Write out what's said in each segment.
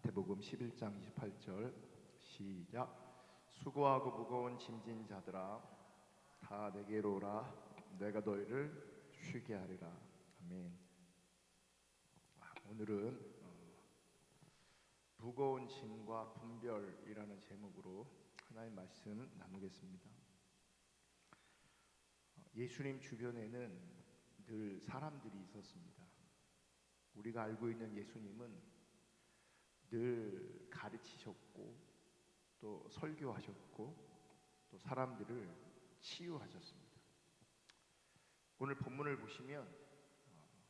마태복음 11장 28절 시작. 수고하고 무거운 짐진 자들아 다 내게로 오라 내가 너희를 쉬게 하리라. 아멘. 오늘은 무거운 짐과 분별이라는 제목으로 하나의 말씀 나누겠습니다. 예수님 주변에는 늘 사람들이 있었습니다. 우리가 알고 있는 예수님은 늘 가르치셨고 또 설교하셨고 또 사람들을 치유하셨습니다. 오늘 본문을 보시면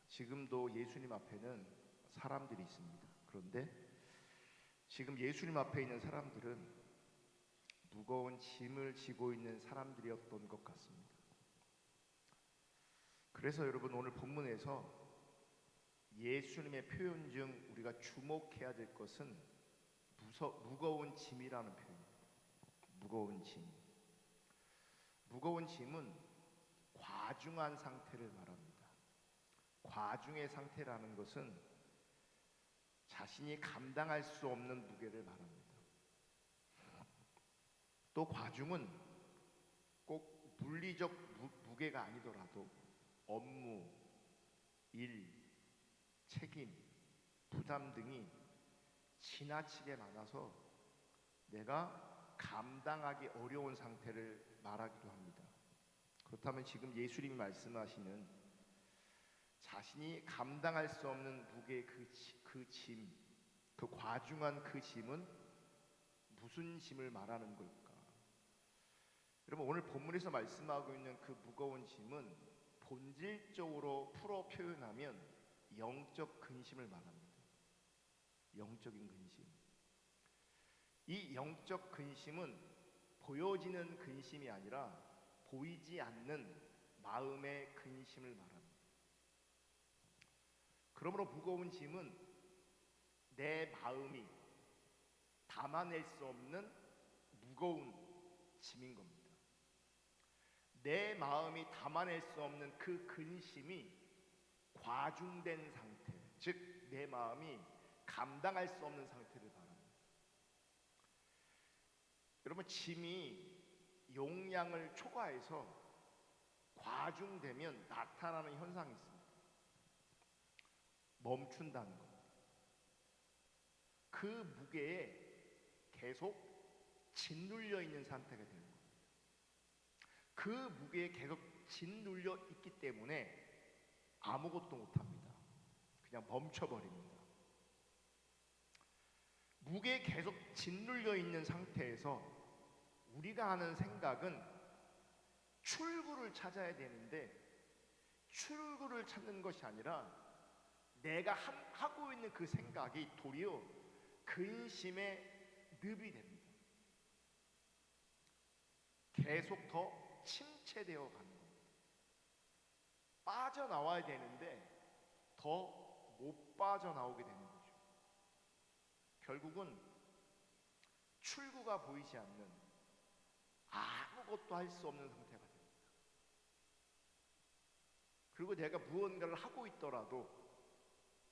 지금도 예수님 앞에는 사람들이 있습니다. 그런데 지금 예수님 앞에 있는 사람들은 무거운 짐을 지고 있는 사람들이었던 것 같습니다. 그래서 여러분, 오늘 본문에서 예수님의 표현 중 우리가 주목해야 될 것은 무거운 짐이라는 표현입니다. 무거운 짐. 무거운 짐은 과중한 상태를 말합니다. 과중의 상태라는 것은 자신이 감당할 수 없는 무게를 말합니다. 또 과중은 꼭 물리적 무게가 아니더라도 업무, 일, 책임, 부담 등이 지나치게 많아서 내가 감당하기 어려운 상태를 말하기도 합니다. 그렇다면 지금 예수님이 말씀하시는 자신이 감당할 수 없는 무게의 그 짐, 그 과중한 그 짐은 무슨 짐을 말하는 걸까? 여러분, 오늘 본문에서 말씀하고 있는 그 무거운 짐은 본질적으로 풀어 표현하면 영적 근심을 말합니다. 영적인 근심. 이 영적 근심은 보여지는 근심이 아니라 보이지 않는 마음의 근심을 말합니다. 그러므로 무거운 짐은 내 마음이 담아낼 수 없는 무거운 짐인 겁니다. 내 마음이 담아낼 수 없는 그 근심이 과중된 상태, 즉 내 마음이 감당할 수 없는 상태를 말합니다. 여러분, 짐이 용량을 초과해서 과중되면 나타나는 현상이 있습니다. 멈춘다는 겁니다. 그 무게에 계속 짓눌려 있는 상태가 되는 겁니다. 그 무게에 계속 짓눌려 있기 때문에 아무것도 못합니다. 그냥 멈춰버립니다. 무게에 계속 짓눌려 있는 상태에서 우리가 하는 생각은 출구를 찾아야 되는데 출구를 찾는 것이 아니라 내가 하고 있는 그 생각이 도리어 근심의 늪이 됩니다. 계속 더 침체되어 가는 겁니다. 빠져나와야 되는데 더 못 빠져나오게 되는 거죠. 결국은 출구가 보이지 않는 아무것도 할 수 없는 상태가 됩니다. 그리고 내가 무언가를 하고 있더라도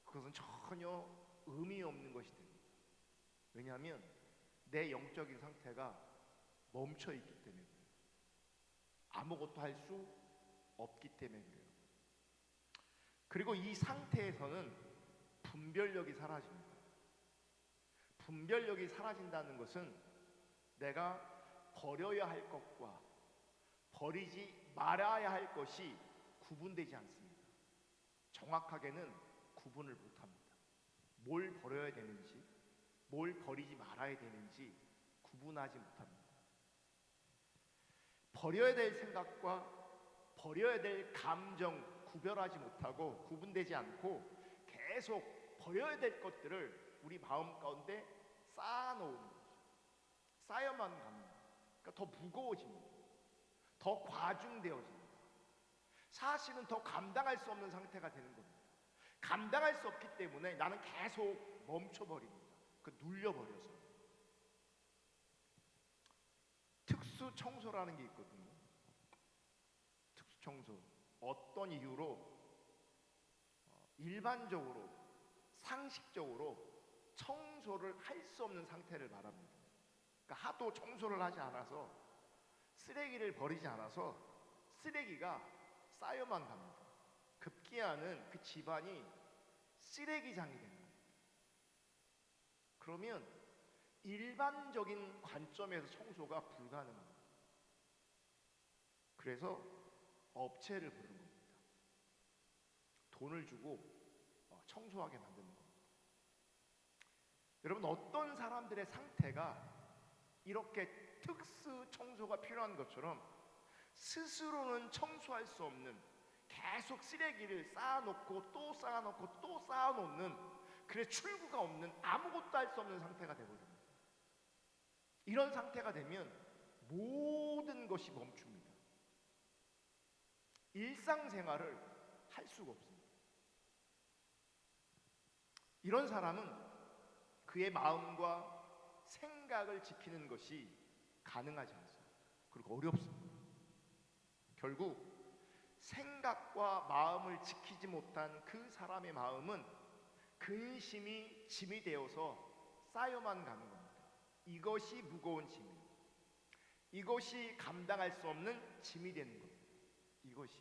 그것은 전혀 의미 없는 것이 됩니다. 왜냐하면 내 영적인 상태가 멈춰 있기 때문에 그래요. 아무것도 할 수 없기 때문에 그래요. 그리고 이 상태에서는 분별력이 사라집니다. 분별력이 사라진다는 것은 내가 버려야 할 것과 버리지 말아야 할 것이 구분되지 않습니다. 정확하게는 구분을 못합니다. 뭘 버려야 되는지, 뭘 버리지 말아야 되는지 구분하지 못합니다. 버려야 될 생각과 버려야 될 감정 구별하지 못하고 구분되지 않고 계속 버려야 될 것들을 우리 마음 가운데 쌓아놓은 거죠. 쌓여만 갑니다. 그러니까 더 무거워집니다. 더 과중되어집니다. 사실은 더 감당할 수 없는 상태가 되는 겁니다. 감당할 수 없기 때문에 나는 계속 멈춰버립니다. 눌려버려서. 특수 청소라는 게 있거든요. 특수 청소. 어떤 이유로 일반적으로 상식적으로 청소를 할 수 없는 상태를 말합니다. 그러니까 하도 청소를 하지 않아서, 쓰레기를 버리지 않아서 쓰레기가 쌓여만 갑니다. 급기야는 그 집안이 쓰레기장이 됩니다. 그러면 일반적인 관점에서 청소가 불가능합니다. 그래서 업체를 부르는 겁니다. 돈을 주고 청소하게 만드는 겁니다. 여러분, 어떤 사람들의 상태가 이렇게 특수 청소가 필요한 것처럼 스스로는 청소할 수 없는, 계속 쓰레기를 쌓아놓고 또 쌓아놓고 또 쌓아놓는, 그래 출구가 없는, 아무것도 할 수 없는 상태가 되거든요. 이런 상태가 되면 모든 것이 멈춥니다. 일상생활을 할 수가 없습니다. 이런 사람은 그의 마음과 생각을 지키는 것이 가능하지 않습니다. 그리고 어렵습니다. 결국 생각과 마음을 지키지 못한 그 사람의 마음은 근심이 짐이 되어서 쌓여만 가는 겁니다. 이것이 무거운 짐입니다. 이것이 감당할 수 없는 짐이 되는 겁니다. 이것이.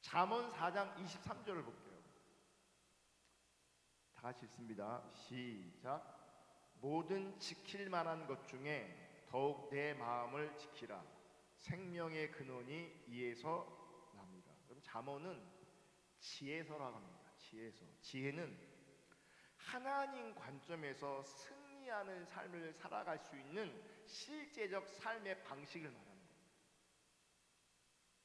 잠언 4장 23절을 볼게요. 다 같이 읽습니다. 시작. 모든 지킬 만한 것 중에 더욱 내 마음을 지키라. 생명의 근원이 이에서 납니다. 그럼 잠언은 지혜서라고 합니다. 지혜서. 지혜는 하나님 관점에서 승리하는 삶을 살아갈 수 있는 실제적 삶의 방식을 말합니다.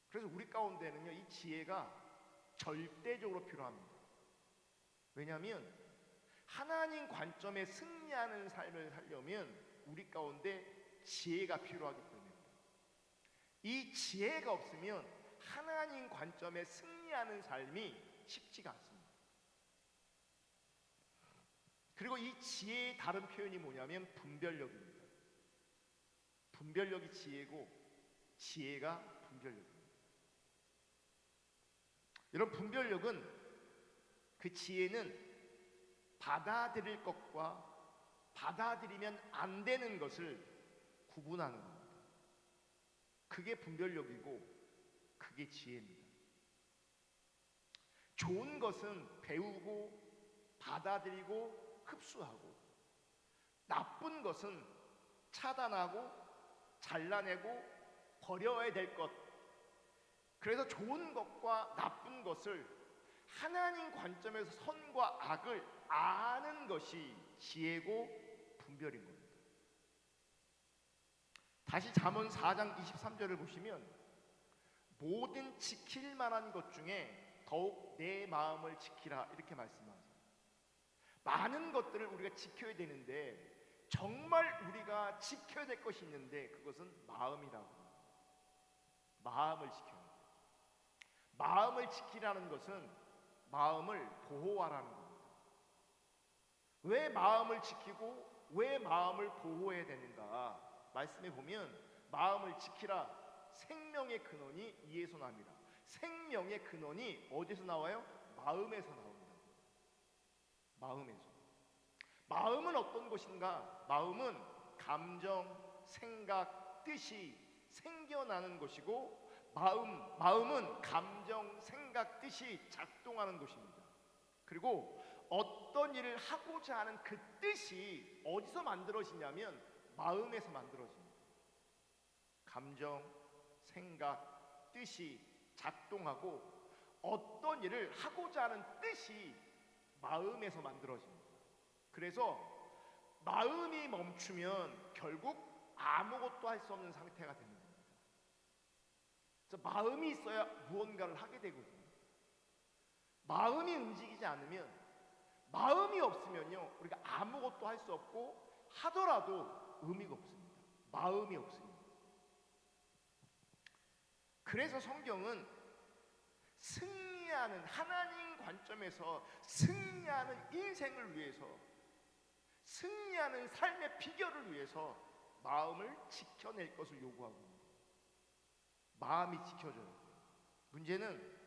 그래서 우리 가운데는요, 이 지혜가 절대적으로 필요합니다. 왜냐하면 하나님 관점에 승리하는 삶을 살려면 우리 가운데 지혜가 필요하기 때문입니다. 이 지혜가 없으면 하나님 관점에 승리하는 삶이 쉽지가 않습니다. 그리고 이 지혜의 다른 표현이 뭐냐면 분별력입니다. 분별력이 지혜고 지혜가 분별력입니다. 여러분, 분별력은, 그 지혜는 받아들일 것과 받아들이면 안 되는 것을 구분하는 겁니다. 그게 분별력이고 그게 지혜입니다. 좋은 것은 배우고 받아들이고 흡수하고, 나쁜 것은 차단하고 잘라내고 버려야 될 것. 그래서 좋은 것과 나쁜 것을 하나님 관점에서 선과 악을 아는 것이 지혜고 분별인 겁니다. 다시 잠언 4장 23절을 보시면 모든 지킬 만한 것 중에 더욱 내 마음을 지키라, 이렇게 말씀하세요. 많은 것들을 우리가 지켜야 되는데, 정말 우리가 지켜야 될 것이 있는데 그것은 마음이라고 합니다. 마음을 지켜야 돼요. 마음을 지키라는 것은 마음을 보호하라는 겁니다. 왜 마음을 지키고 왜 마음을 보호해야 되는가? 말씀해 보면 마음을 지키라. 생명의 근원이 이에서 납니다. 생명의 근원이 어디서 나와요? 마음에서 나온다. 마음에서. 마음은 어떤 것인가? 마음은 감정, 생각, 뜻이 생겨나는 것이고, 마음은 감정, 생각, 뜻이 작동하는 것입니다. 그리고 어떤 일을 하고자 하는 그 뜻이 어디서 만들어지냐면 마음에서 만들어집니다. 감정, 생각, 뜻이 작동하고 어떤 일을 하고자 하는 뜻이 마음에서 만들어집니다. 그래서 마음이 멈추면 결국 아무것도 할 수 없는 상태가 됩니다. 마음이 있어야 무언가를 하게 되거든요. 마음이 움직이지 않으면, 마음이 없으면요, 우리가 아무것도 할 수 없고 하더라도 의미가 없습니다. 마음이 없습니다. 그래서 성경은 승리하는, 하나님 관점에서 승리하는 인생을 위해서, 승리하는 삶의 비결을 위해서 마음을 지켜낼 것을 요구하고 있습니다. 마음이 지켜져야 돼요. 문제는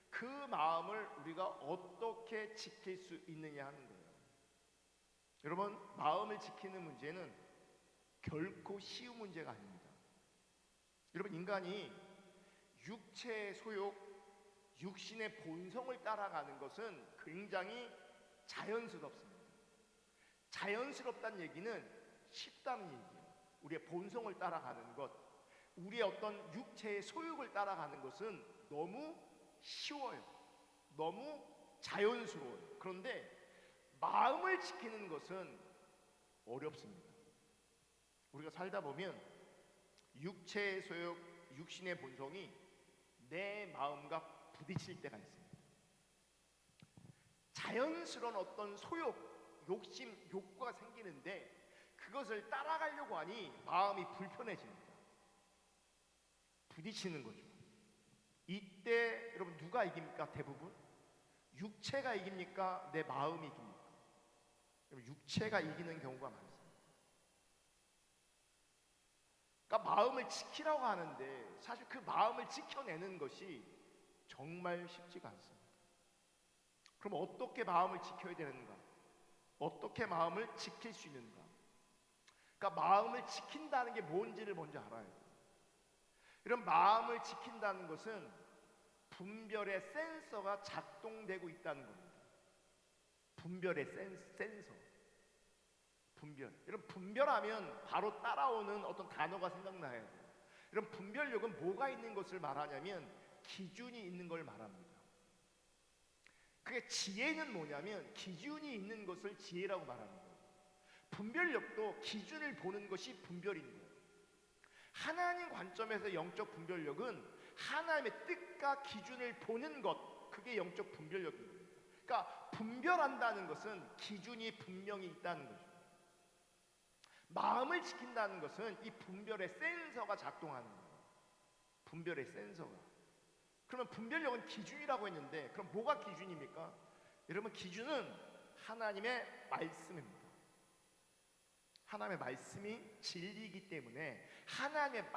그 마음을 우리가 어떻게 지킬 수 있느냐 하는 거예요. 여러분, 마음을 지키는 문제는 결코 쉬운 문제가 아닙니다. 여러분, 인간이 육체의 소욕, 육신의 본성을 따라가는 것은 굉장히 자연스럽습니다. 자연스럽다는 얘기는 쉽다는 얘기예요. 우리의 본성을 따라가는 것, 우리의 어떤 육체의 소욕을 따라가는 것은 너무 쉬워요. 너무 자연스러워요. 그런데 마음을 지키는 것은 어렵습니다. 우리가 살다 보면 육체의 소욕, 육신의 본성이 내 마음과 부딪힐 때가 있습니다. 자연스러운 어떤 소욕, 욕심, 욕구가 생기는데 그것을 따라가려고 하니 마음이 불편해집니다. 부딪히는 거죠. 이때 여러분 누가 이깁니까? 대부분 육체가 이깁니까? 내 마음이 이깁니까? 여러분, 육체가 이기는 경우가 많습니다. 그러니까 마음을 지키라고 하는데 사실 그 마음을 지켜내는 것이 정말 쉽지가 않습니다. 그럼 어떻게 마음을 지켜야 되는가? 어떻게 마음을 지킬 수 있는가? 그러니까 마음을 지킨다는 게 뭔지를 먼저 알아야 돼요. 이런 마음을 지킨다는 것은 분별의 센서가 작동되고 있다는 겁니다. 분별의 센서. 분별. 여러분, 분별하면 바로 따라오는 어떤 단어가 생각나야 돼요. 이런 분별력은 뭐가 있는 것을 말하냐면 기준이 있는 걸 말합니다. 그게 지혜는 뭐냐면 기준이 있는 것을 지혜라고 말합니다. 분별력도 기준을 보는 것이 분별인 거예요. 하나님 관점에서 영적 분별력은 하나님의 뜻과 기준을 보는 것, 그게 영적 분별력인 겁니다. 그러니까 분별한다는 것은 기준이 분명히 있다는 거죠. 마음을 지킨다는 것은 이 분별의 센서가 작동하는 거예요. 분별의 센서가. 그러면 분별력은 기준이라고 했는데 그럼 뭐가 기준입니까? 여러분, 기준은 하나님의 말씀입니다. 하나님의 말씀이 진리이기 때문에 하나님의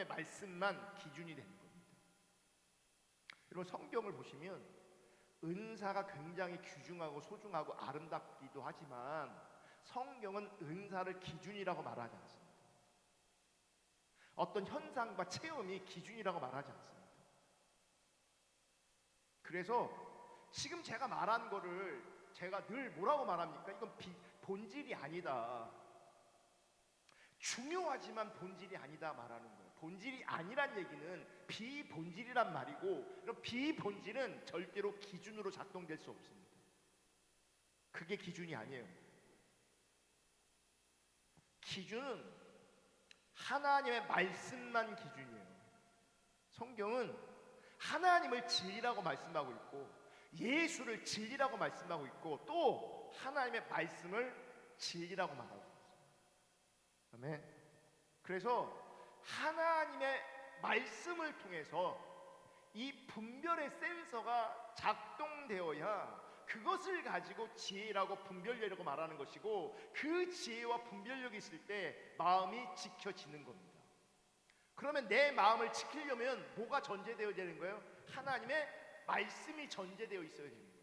말씀만 기준이 되는 겁니다. 여러분, 성경을 보시면 은사가 굉장히 귀중하고 소중하고 아름답기도 하지만 성경은 은사를 기준이라고 말하지 않습니다. 어떤 현상과 체험이 기준이라고 말하지 않습니다. 그래서 지금 제가 말한 거를 제가 늘 뭐라고 말합니까? 이건 본질이 아니다. 중요하지만 본질이 아니다 말하는 거예요. 본질이 아니란 얘기는 비본질이란 말이고, 그럼 비본질은 절대로 기준으로 작동될 수 없습니다. 그게 기준이 아니에요. 기준은 하나님의 말씀만 기준이에요. 성경은 하나님을 진리라고 말씀하고 있고 예수를 진리라고 말씀하고 있고 또 하나님의 말씀을 진리라고 말하고 있습니다. 아멘. 그래서 하나님의 말씀을 통해서 이 분별의 센서가 작동되어야 그것을 가지고 지혜라고 분별력이라고 말하는 것이고 그 지혜와 분별력이 있을 때 마음이 지켜지는 겁니다. 그러면 내 마음을 지키려면 뭐가 전제되어야 되는 거예요? 하나님의 말씀이 전제되어 있어야 되는 거예요.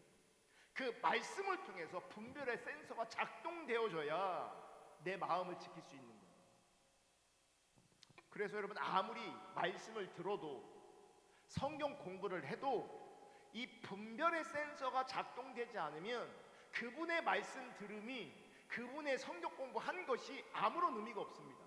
그 말씀을 통해서 분별의 센서가 작동되어져야 내 마음을 지킬 수 있는 거예요. 그래서 여러분, 아무리 말씀을 들어도 성경 공부를 해도 이 분별의 센서가 작동되지 않으면 그분의 말씀 들음이 그분의 성경 공부한 것이 아무런 의미가 없습니다.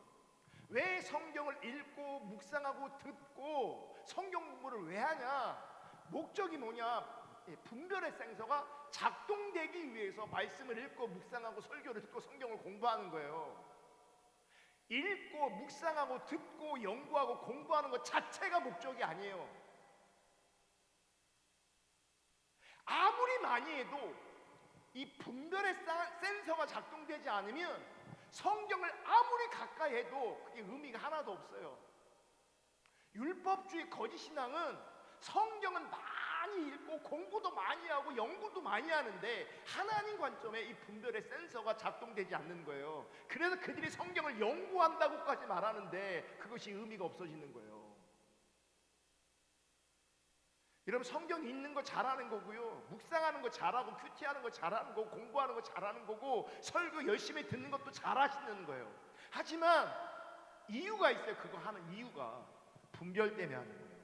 왜 성경을 읽고 묵상하고 듣고 성경 공부를 왜 하냐? 목적이 뭐냐? 분별의 센서가 작동되기 위해서 말씀을 읽고 묵상하고 설교를 듣고 성경을 공부하는 거예요. 읽고 묵상하고 듣고 연구하고 공부하는 것 자체가 목적이 아니에요. 아무리 많이 해도 이 분별의 센서가 작동되지 않으면 성경을 아무리 가까이 해도 그게 의미가 하나도 없어요. 율법주의 거짓신앙은 성경은 많이 읽고 공부도 많이 하고 연구도 많이 하는데 하나님 관점에 이 분별의 센서가 작동되지 않는 거예요. 그래서 그들이 성경을 연구한다고까지 말하는데 그것이 의미가 없어지는 거예요. 여러분 성경 읽는 거 잘하는 거고요, 묵상하는 거 잘하고 큐티하는 거 잘하는 거고 공부하는 거 잘하는 거고 설교 열심히 듣는 것도 잘하시는 거예요. 하지만 이유가 있어요. 그거 하는 이유가 분별 때문에 하는 거예요.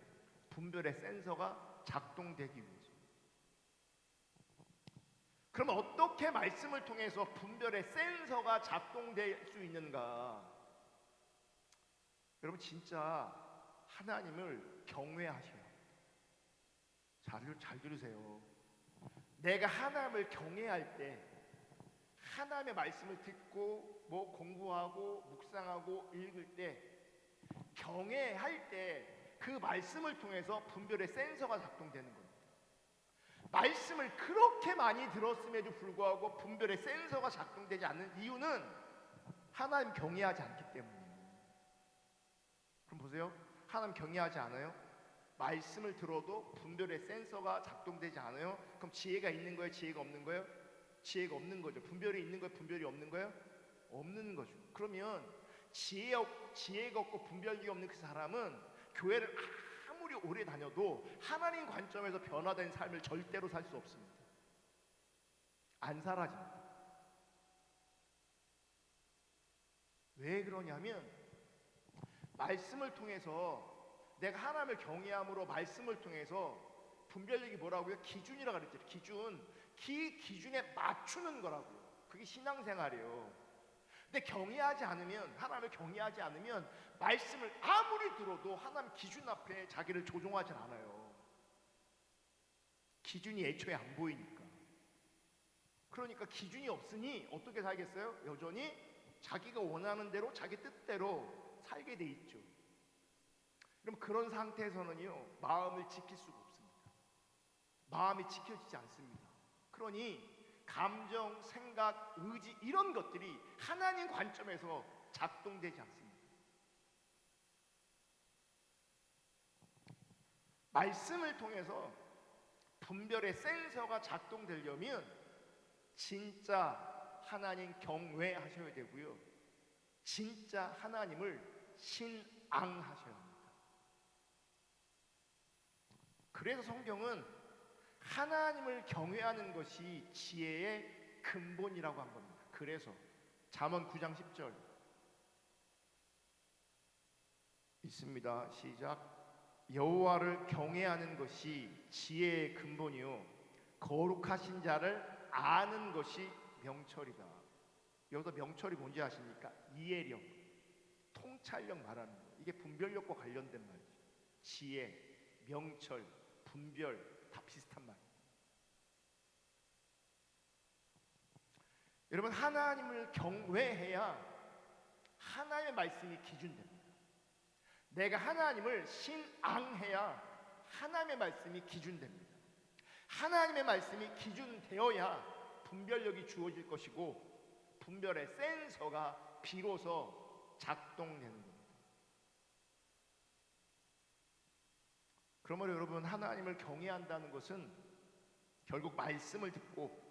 분별의 센서가 작동되기 위해서. 그럼 어떻게 말씀을 통해서 분별의 센서가 작동될 수 있는가? 여러분 진짜 하나님을 경외하셔야 합니다. 잘 들으세요. 내가 하나님을 경외할 때, 하나님의 말씀을 듣고 뭐 공부하고 묵상하고 읽을 때, 경외할 때 그 말씀을 통해서 분별의 센서가 작동되는 겁니다. 말씀을 그렇게 많이 들었음에도 불구하고 분별의 센서가 작동되지 않는 이유는 하나님 경외하지 않기 때문이에요. 그럼 보세요. 하나님 경외하지 않아요? 말씀을 들어도 분별의 센서가 작동되지 않아요? 그럼 지혜가 있는 거예요? 지혜가 없는 거예요? 지혜가 없는 거죠. 분별이 있는 거예요? 분별이 없는 거예요? 없는 거죠. 그러면 지혜가 없고 분별이 없는 그 사람은 교회를 아무리 오래 다녀도 하나님 관점에서 변화된 삶을 절대로 살 수 없습니다. 안 사라집니다. 왜 그러냐면 말씀을 통해서, 내가 하나님을 경외함으로 말씀을 통해서 분별력이 뭐라고요? 기준이라 그랬죠. 기준에 맞추는 거라고요. 그게 신앙생활이에요. 근데 경외하지 않으면, 하나님을 경외하지 않으면 말씀을 아무리 들어도 하나님 기준 앞에 자기를 조종하지 않아요. 기준이 애초에 안 보이니까. 그러니까 기준이 없으니 어떻게 살겠어요? 여전히 자기가 원하는 대로, 자기 뜻대로 살게 돼 있죠. 그럼 그런 상태에서는요, 마음을 지킬 수가 없습니다. 마음이 지켜지지 않습니다. 그러니 감정, 생각, 의지 이런 것들이 하나님 관점에서 작동되지 않습니다. 말씀을 통해서 분별의 센서가 작동되려면 진짜 하나님 경외하셔야 되고요, 진짜 하나님을 신앙하셔야 합니다. 그래서 성경은 하나님을 경외하는 것이 지혜의 근본이라고 한 겁니다. 그래서 잠언 9장 10절 있습니다. 시작. 여호와를 경외하는 것이 지혜의 근본이요 거룩하신 자를 아는 것이 명철이다. 여기서 명철이 뭔지 아십니까? 이해력, 통찰력 말하는 거예요. 이게 분별력과 관련된 말이죠. 지혜, 명철, 분별 다 비슷한 말이에요. 여러분 하나님을 경외해야 하나님의 말씀이 기준됩니다. 내가 하나님을 신앙해야 하나님의 말씀이 기준됩니다. 하나님의 말씀이 기준되어야 분별력이 주어질 것이고 분별의 센서가 비로소 작동되는 겁니다. 그러므로 여러분 하나님을 경외한다는 것은 결국 말씀을 듣고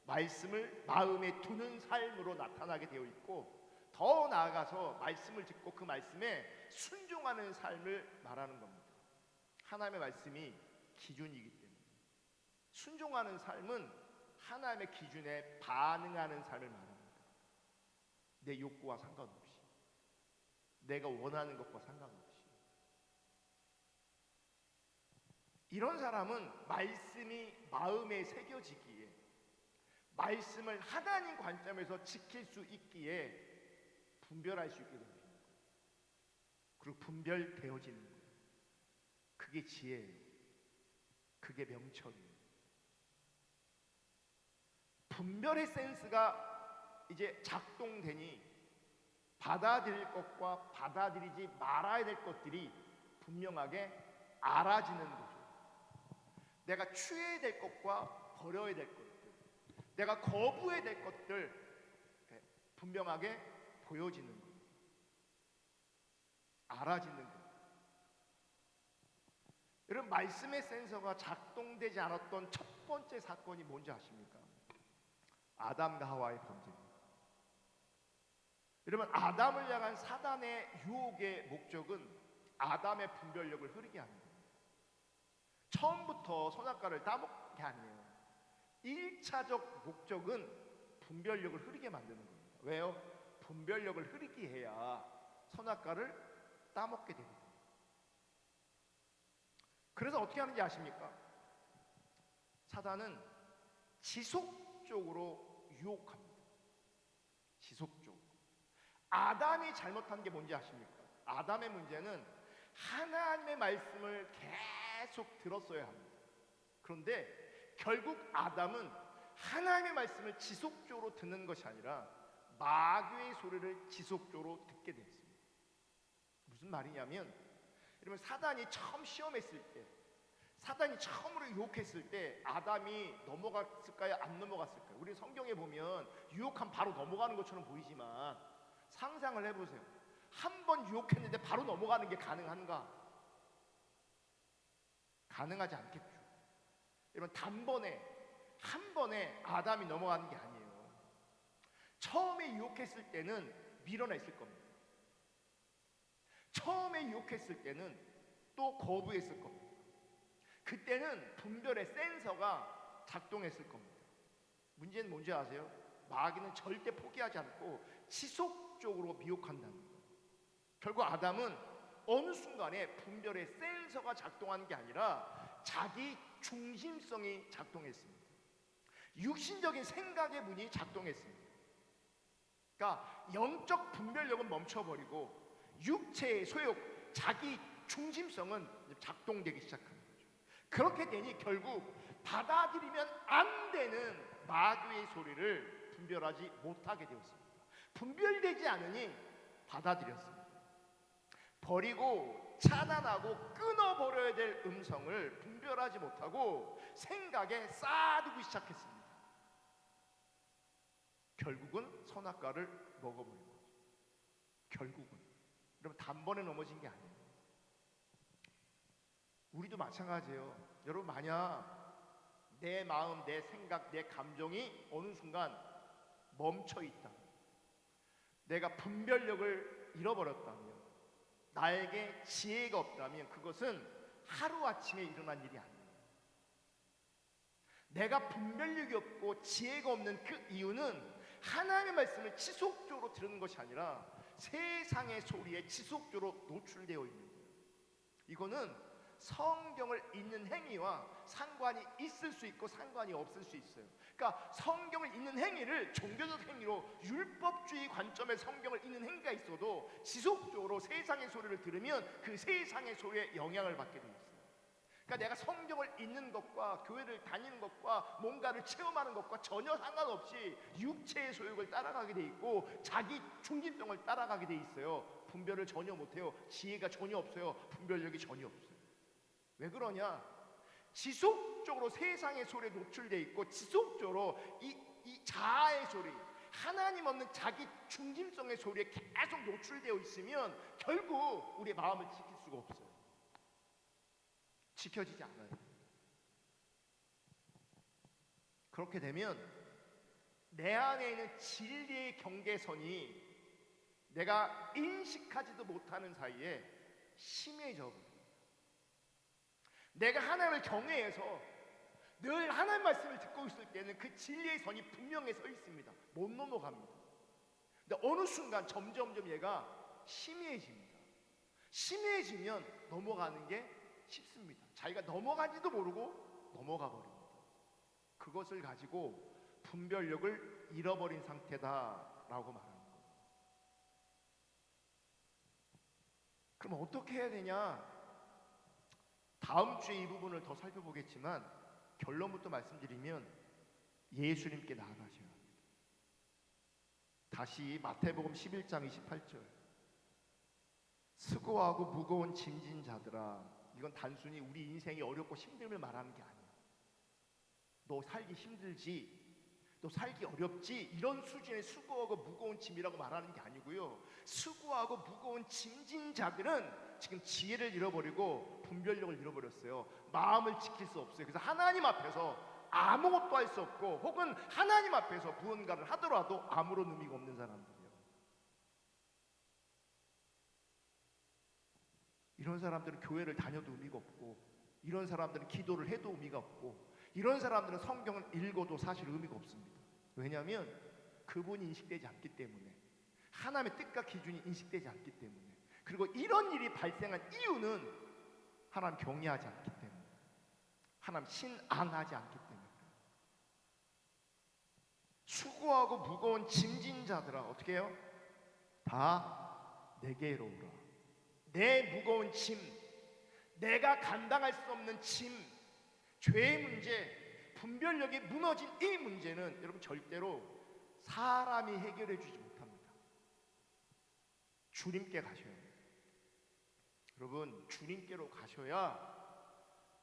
말씀을 마음에 두는 삶으로 나타나게 되어 있고, 더 나아가서 말씀을 듣고 그 말씀에 순종하는 삶을 말하는 겁니다. 하나님의 말씀이 기준이기 때문에 순종하는 삶은 하나님의 기준에 반응하는 삶을 말합니다. 내 욕구와 상관없이, 내가 원하는 것과 상관없이. 이런 사람은 말씀이 마음에 새겨지기에, 말씀을 하나님 관점에서 지킬 수 있기에 분별할 수 있게 됩니다. 그리고 분별되어지는 거예요. 그게 지혜예요. 그게 명철이에요. 분별의 센스가 이제 작동되니 받아들일 것과 받아들이지 말아야 될 것들이 분명하게 알아지는 거죠. 내가 취해야 될 것과 버려야 될 것들, 내가 거부해야 될 것들 분명하게 보여지는 거예요. 알아지는 거예요. 여러분 말씀의 센서가 작동되지 않았던 첫 번째 사건이 뭔지 아십니까? 아담과 하와의 범죄입니다. 여러분 아담을 향한 사단의 유혹의 목적은 아담의 분별력을 흐리게 하는 겁니다. 처음부터 선악과를 따먹는 게 아니에요. 1차적 목적은 분별력을 흐리게 만드는 겁니다. 왜요? 분별력을 흐리게 해야 선악과를 따먹게 되거든요. 그래서 어떻게 하는지 아십니까? 사단은 지속적으로 유혹합니다. 지속적으로. 아담이 잘못한 게 뭔지 아십니까? 아담의 문제는 하나님의 말씀을 계속 들었어야 합니다. 그런데 결국 아담은 하나님의 말씀을 지속적으로 듣는 것이 아니라 마귀의 소리를 지속적으로 듣게 되었습니다. 무슨 말이냐면, 여러분, 사단이 처음 시험했을 때, 사단이 처음으로 유혹했을 때 아담이 넘어갔을까요? 안 넘어갔을까요? 우리 성경에 보면 유혹하면 바로 넘어가는 것처럼 보이지만 상상을 해보세요. 한 번 유혹했는데 바로 넘어가는 게 가능한가? 가능하지 않겠죠. 여러분, 단번에 한 번에 아담이 넘어가는 게 아니에요. 처음에 유혹했을 때는 밀어냈을 겁니다. 처음에 유혹했을 때는 또 거부했을 겁니다. 그때는 분별의 센서가 작동했을 겁니다. 문제는 뭔지 아세요? 마귀는 절대 포기하지 않고 지속적으로 미혹한다는 거예요. 결국 아담은 어느 순간에 분별의 센서가 작동한 게 아니라 자기 중심성이 작동했습니다. 육신적인 생각의 문이 작동했습니다. 그러니까 영적 분별력은 멈춰버리고 육체의 소욕, 자기 중심성은 작동되기 시작합니다. 그렇게 되니 결국 받아들이면 안 되는 마귀의 소리를 분별하지 못하게 되었습니다. 분별되지 않으니 받아들였습니다. 버리고 차단하고 끊어버려야 될 음성을 분별하지 못하고 생각에 쌓아두기 시작했습니다. 결국은 선악과를 먹어버린 거죠. 결국은. 여러분, 단번에 넘어진 게 아니에요. 우리도 마찬가지예요. 여러분, 만약 내 마음, 내 생각, 내 감정이 어느 순간 멈춰 있다, 내가 분별력을 잃어버렸다면, 나에게 지혜가 없다면 그것은 하루아침에 일어난 일이 아니에요. 내가 분별력이 없고 지혜가 없는 그 이유는 하나님의 말씀을 지속적으로 들은 것이 아니라 세상의 소리에 지속적으로 노출되어 있는 거예요. 이거는 성경을 읽는 행위와 상관이 있을 수 있고 상관이 없을 수 있어요. 그러니까 성경을 읽는 행위를 종교적 행위로, 율법주의 관점의 성경을 읽는 행위가 있어도 지속적으로 세상의 소리를 들으면 그 세상의 소리에 영향을 받게 되어 있어요. 그러니까 내가 성경을 읽는 것과 교회를 다니는 것과 뭔가를 체험하는 것과 전혀 상관없이 육체의 소욕을 따라가게 돼 있고 자기 중심성을 따라가게 돼 있어요. 분별을 전혀 못해요. 지혜가 전혀 없어요. 분별력이 전혀 없어요. 왜 그러냐? 지속적으로 세상의 소리에 노출되어 있고 지속적으로 이 자아의 소리, 하나님 없는 자기 중심성의 소리에 계속 노출되어 있으면 결국 우리의 마음을 지킬 수가 없어요. 지켜지지 않아요. 그렇게 되면 내 안에 있는 진리의 경계선이 내가 인식하지도 못하는 사이에 심해져 버립니다. 내가 하나님을 경외해서 늘 하나님 말씀을 듣고 있을 때는 그 진리의 선이 분명히 서 있습니다. 못 넘어갑니다. 근데 어느 순간 점점점 얘가 심해집니다. 심해지면 넘어가는 게 쉽습니다. 자기가 넘어간지도 모르고 넘어가 버립니다. 그것을 가지고 분별력을 잃어버린 상태다라고 말합니다. 그럼 어떻게 해야 되냐? 다음 주에 이 부분을 더 살펴보겠지만 결론부터 말씀드리면 예수님께 나아가셔야 합니다. 다시 마태복음 11장 28절, 수고하고 무거운 짐진 자들아. 이건 단순히 우리 인생이 어렵고 힘듦을 말하는 게 아니에요. 너 살기 힘들지, 너 살기 어렵지, 이런 수준의 수고하고 무거운 짐이라고 말하는 게 아니고요. 수고하고 무거운 짐진 자들은 지금 지혜를 잃어버리고 분별력을 잃어버렸어요. 마음을 지킬 수 없어요. 그래서 하나님 앞에서 아무것도 할 수 없고, 혹은 하나님 앞에서 무언가를 하더라도 아무런 의미가 없는 사람들이에요. 이런 사람들은 교회를 다녀도 의미가 없고 이런 사람들은 기도를 해도 의미가 없고, 이런 사람들은 성경을 읽어도 사실 의미가 없습니다. 왜냐하면 그분이 인식되지 않기 때문에, 하나님의 뜻과 기준이 인식되지 않기 때문에, 그리고 이런 일이 발생한 이유는 하나님 경외하지 않기 때문에, 하나님 신앙하지 않기 때문에. 수고하고 무거운 짐진 자들아 어떻게 해요? 다 내게로 오라. 내 무거운 짐, 내가 감당할 수 없는 짐, 죄의 문제, 분별력이 무너진 이 문제는 여러분 절대로 사람이 해결해 주지 못합니다. 주님께 가셔야 돼요. 여러분 주님께로 가셔야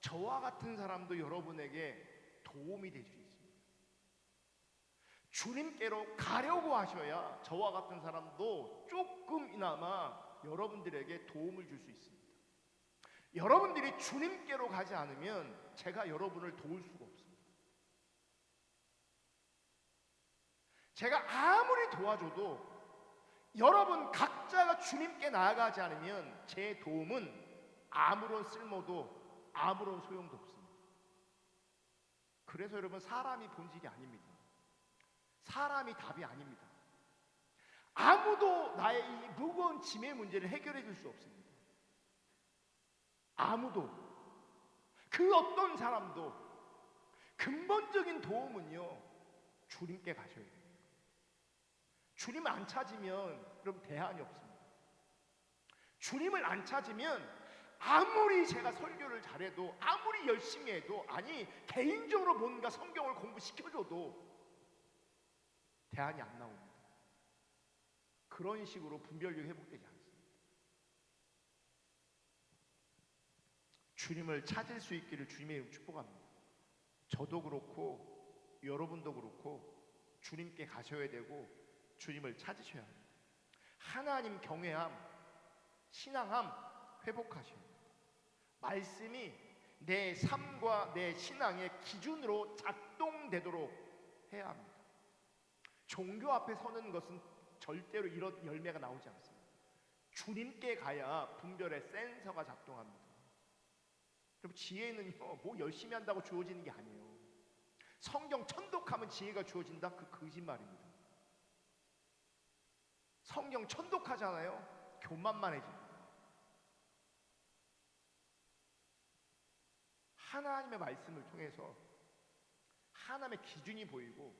저와 같은 사람도 여러분에게 도움이 될 수 있습니다. 주님께로 가려고 하셔야 저와 같은 사람도 조금이나마 여러분들에게 도움을 줄 수 있습니다. 여러분들이 주님께로 가지 않으면 제가 여러분을 도울 수가 없습니다. 제가 아무리 도와줘도 여러분 각자가 주님께 나아가지 않으면 제 도움은 아무런 쓸모도 아무런 소용도 없습니다. 그래서 여러분 사람이 본질이 아닙니다. 사람이 답이 아닙니다. 아무도 나의 이 무거운 짐의 문제를 해결해 줄 수 없습니다. 아무도, 그 어떤 사람도. 근본적인 도움은요 주님께 가셔야 돼요. 주님을 안 찾으면 그럼 대안이 없습니다. 주님을 안 찾으면 아무리 제가 설교를 잘해도, 아무리 열심히 해도, 아니 개인적으로 뭔가 성경을 공부시켜줘도 대안이 안 나옵니다. 그런 식으로 분별력이 회복되지 않습니다. 주님을 찾을 수 있기를 주님의 이름으로 축복합니다. 저도 그렇고 여러분도 그렇고 주님께 가셔야 되고 주님을 찾으셔야 합니다. 하나님 경외함, 신앙함 회복하셔야 합니다. 말씀이 내 삶과 내 신앙의 기준으로 작동되도록 해야 합니다. 종교 앞에 서는 것은 절대로 이런 열매가 나오지 않습니다. 주님께 가야 분별의 센서가 작동합니다. 여러분 지혜는요 뭐 열심히 한다고 주어지는 게 아니에요. 성경 천독하면 지혜가 주어진다? 그 거짓말입니다. 성경 천독하잖아요, 교만만해집니다. 하나님의 말씀을 통해서 하나님의 기준이 보이고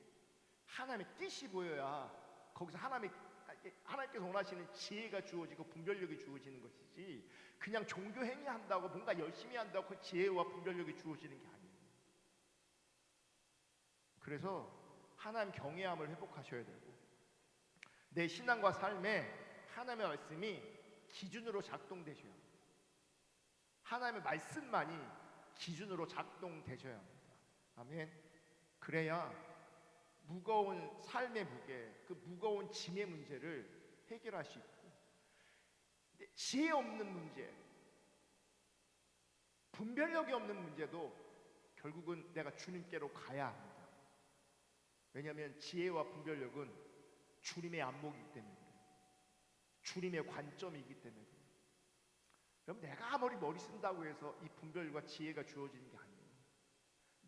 하나님의 뜻이 보여야 거기서 하나님께서 원하시는 지혜가 주어지고 분별력이 주어지는 것이지, 그냥 종교 행위한다고 뭔가 열심히 한다고 그 지혜와 분별력이 주어지는 게 아니에요. 그래서 하나님 경외함을 회복하셔야 되고 내 신앙과 삶에 하나님의 말씀이 기준으로 작동되셔야 합니다. 하나님의 말씀만이 기준으로 작동되셔야 합니다. 아멘. 그래야 무거운 삶의 무게, 그 무거운 짐의 문제를 해결할 수 있고, 지혜 없는 문제, 분별력이 없는 문제도 결국은 내가 주님께로 가야 합니다. 왜냐하면 지혜와 분별력은 주님의 안목이기 때문에 그래요. 주님의 관점이기 때문에 그래요. 여러분 내가 아무리 머리 쓴다고 해서 이 분별과 지혜가 주어지는 게 아니에요.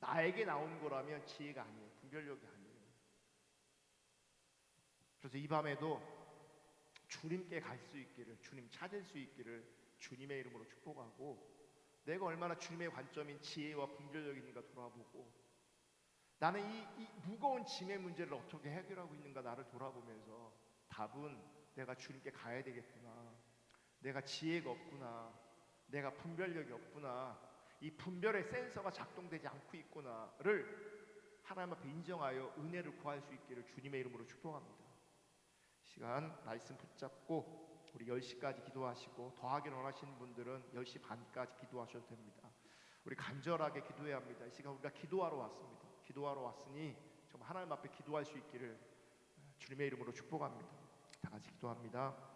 나에게 나오는 거라면 지혜가 아니에요. 분별력이 아니에요. 그래서 이 밤에도 주님께 갈 수 있기를, 주님 찾을 수 있기를 주님의 이름으로 축복하고, 내가 얼마나 주님의 관점인 지혜와 분별력인가 돌아보고, 나는 이 무거운 짐의 문제를 어떻게 해결하고 있는가 나를 돌아보면서 답은 내가 주님께 가야 되겠구나, 내가 지혜가 없구나, 내가 분별력이 없구나, 이 분별의 센서가 작동되지 않고 있구나를 하나님 앞에 인정하여 은혜를 구할 수 있기를 주님의 이름으로 축복합니다. 시간 말씀 붙잡고 우리 10시까지 기도하시고, 더하기를 원하시는 분들은 10시 반까지 기도하셔도 됩니다. 우리 간절하게 기도해야 합니다. 이 시간 우리가 기도하러 왔습니다. 기도하러 왔으니 정말 하나님 앞에 기도할 수 있기를 주님의 이름으로 축복합니다. 다 같이 기도합니다.